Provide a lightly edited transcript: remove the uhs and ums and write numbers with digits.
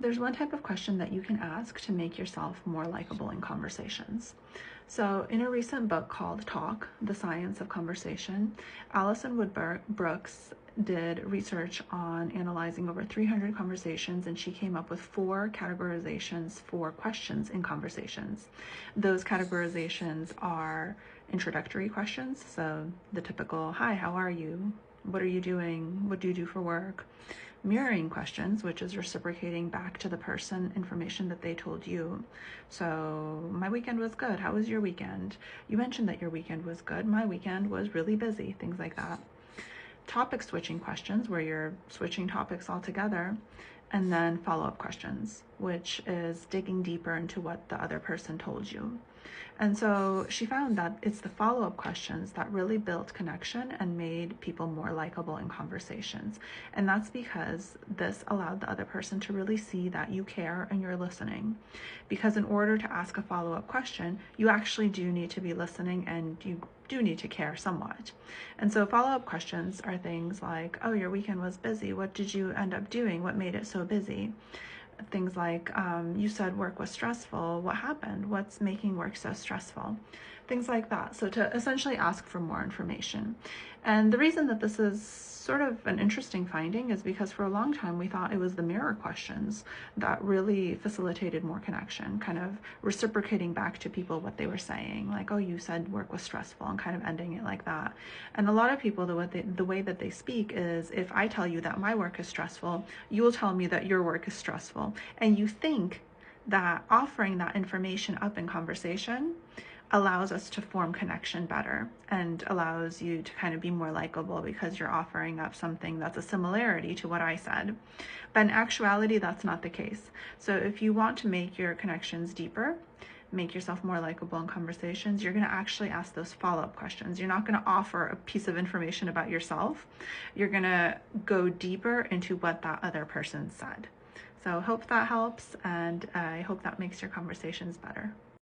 There's one type of question that you can ask to make yourself more likable in conversations. So, in a recent book called Talk, The Science of Conversation, Alison Wood Brooks did research on analyzing over 300 conversations, and she came up with 4 categorizations for questions in conversations. Those categorizations are introductory questions, so the typical, hi, how are you? What are you doing? What do you do for work? Mirroring questions, which is reciprocating back to the person information that they told you. So, my weekend was good. How was your weekend? You mentioned that your weekend was good. My weekend was really busy, things like that. Topic switching questions, where you're switching topics altogether. And then follow-up questions, which is digging deeper into what the other person told you. And so she found that it's the follow-up questions that really built connection and made people more likable in conversations. And that's because this allowed the other person to really see that you care and you're listening. Because in order to ask a follow-up question, you actually do need to be listening and you do need to care somewhat. And so follow-up questions are things like, oh, your weekend was busy. What did you end up doing? What made it so busy? Things like, you said work was stressful. What happened? What's making work so stressful? Things like that. So to essentially ask for more information. And the reason that this is sort of an interesting finding is because for a long time we thought it was the mirror questions that really facilitated more connection, kind of reciprocating back to people what they were saying, like, oh, you said work was stressful, and kind of ending it like that. And a lot of people, the way that they speak is, if I tell you that my work is stressful, you will tell me that your work is stressful. And you think that offering that information up in conversation allows us to form connection better and allows you to kind of be more likable because you're offering up something that's a similarity to what I said. But in actuality, that's not the case. So if you want to make your connections deeper, make yourself more likable in conversations, you're going to actually ask those follow-up questions. You're not going to offer a piece of information about yourself. You're going to go deeper into what that other person said. So hope that helps, and I hope that makes your conversations better.